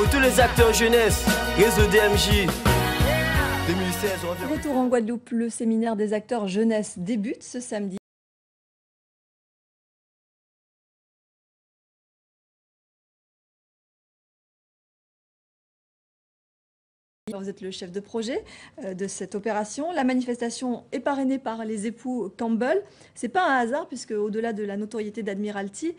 Pour tous les acteurs jeunesse, réseau DMJ 2016. Retour en Guadeloupe, le séminaire des acteurs jeunesse débute ce samedi. Vous êtes le chef de projet de cette opération. La manifestation est parrainée par les époux Campbell. Ce n'est pas un hasard puisque au-delà de la notoriété d'Admiralty,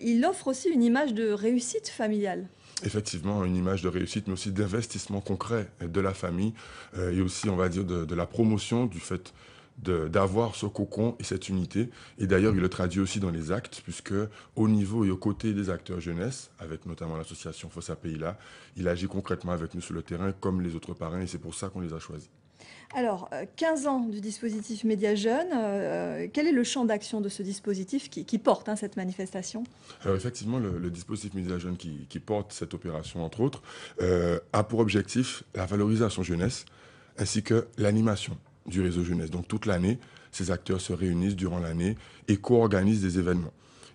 il offre aussi une image de réussite familiale. Effectivement, une image de réussite, mais aussi d'investissement concret de la famille et aussi, on va dire, de la promotion du fait d'avoir ce cocon et cette unité. Et d'ailleurs, il le traduit aussi dans les actes, puisque au niveau et aux côtés des acteurs jeunesse, avec notamment l'association Fossa Pays-là, il agit concrètement avec nous sur le terrain comme les autres parrains, et c'est pour ça qu'on les a choisis. Alors, 15 ans du dispositif Média Jeunes, quel est le champ d'action de ce dispositif qui porte cette manifestation? Alors effectivement, le dispositif Média Jeunes qui porte cette opération, entre autres, a pour objectif la valorisation jeunesse, ainsi que l'animation du réseau jeunesse. Donc toute l'année, ces acteurs se réunissent durant l'année et co-organisent des événements.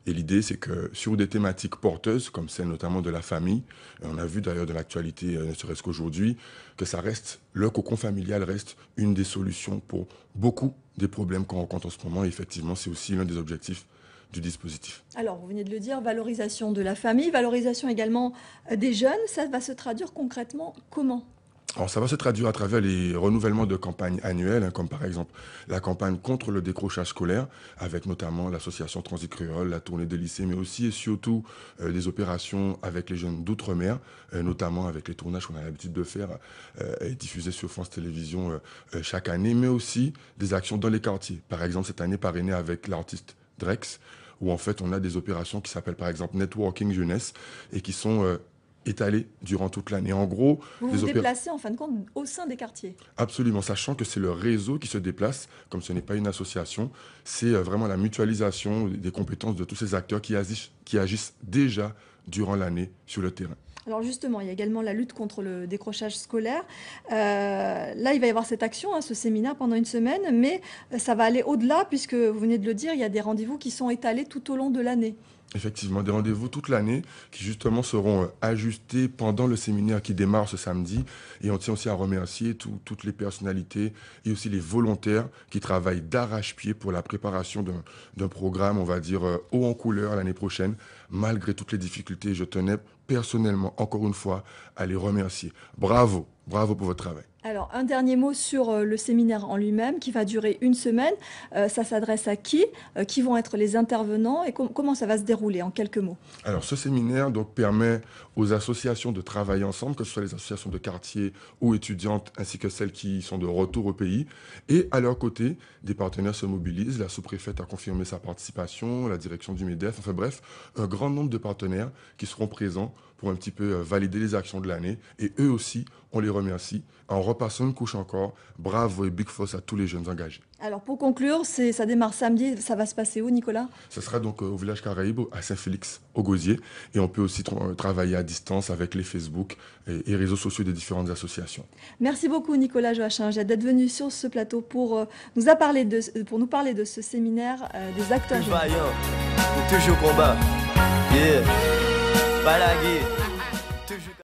Et l'idée, c'est que sur des thématiques porteuses, comme celle notamment de la famille, on a vu d'ailleurs de l'actualité, ne serait-ce qu'aujourd'hui, que ça reste, le cocon familial reste une des solutions pour beaucoup des problèmes qu'on rencontre en ce moment. Et effectivement, c'est aussi l'un des objectifs du dispositif. Alors, vous venez de le dire, valorisation de la famille, valorisation également des jeunes. Ça va se traduire concrètement comment ? Alors ça va se traduire à travers les renouvellements de campagnes annuelles, comme par exemple la campagne contre le décrochage scolaire, avec notamment l'association Transit Créole, la tournée des lycées, mais aussi et surtout des opérations avec les jeunes d'outre-mer, notamment avec les tournages qu'on a l'habitude de faire et diffusés sur France Télévisions chaque année, mais aussi des actions dans les quartiers. Par exemple, cette année parrainée avec l'artiste Drex, où en fait on a des opérations qui s'appellent par exemple Networking Jeunesse et qui sont étalé durant toute l'année. En gros, vous vous déplacez en fin de compte au sein des quartiers. Absolument, sachant que c'est le réseau qui se déplace, comme ce n'est pas une association, c'est vraiment la mutualisation des compétences de tous ces acteurs qui agissent déjà durant l'année sur le terrain. Alors justement, il y a également la lutte contre le décrochage scolaire. Là, il va y avoir cette action, ce séminaire pendant une semaine, mais ça va aller au-delà puisque, vous venez de le dire, il y a des rendez-vous qui sont étalés tout au long de l'année. Effectivement, des rendez-vous toute l'année qui justement seront ajustés pendant le séminaire qui démarre ce samedi. Et on tient aussi à remercier toutes les personnalités et aussi les volontaires qui travaillent d'arrache-pied pour la préparation d'un programme, on va dire, haut en couleur l'année prochaine. Malgré toutes les difficultés, je tenais personnellement, encore une fois, à les remercier. Bravo, bravo pour votre travail. Alors, un dernier mot sur le séminaire en lui-même qui va durer une semaine. Ça s'adresse à qui? Qui vont être les intervenants et comment ça va se dérouler en quelques mots? Alors, ce séminaire donc, permet aux associations de travailler ensemble, que ce soit les associations de quartier ou étudiantes, ainsi que celles qui sont de retour au pays. Et à leur côté, des partenaires se mobilisent. La sous-préfète a confirmé sa participation, la direction du MEDEF, enfin bref, un grand nombre de partenaires qui seront présents pour un petit peu valider les actions de l'année. Et eux aussi, on les remercie. En repassant une couche encore, bravo et big force à tous les jeunes engagés. Alors pour conclure, ça démarre samedi, ça va se passer où, Nicolas? Ça sera donc au village Caraïbe, à Saint-Félix, au Gosier. Et on peut aussi travailler à distance avec les Facebook et réseaux sociaux des différentes associations. Merci beaucoup Nicolas Joachim d'être venu sur ce plateau pour nous parler de ce séminaire des acteurs. Vaillant, toujours combat. Yeah. Balaguer.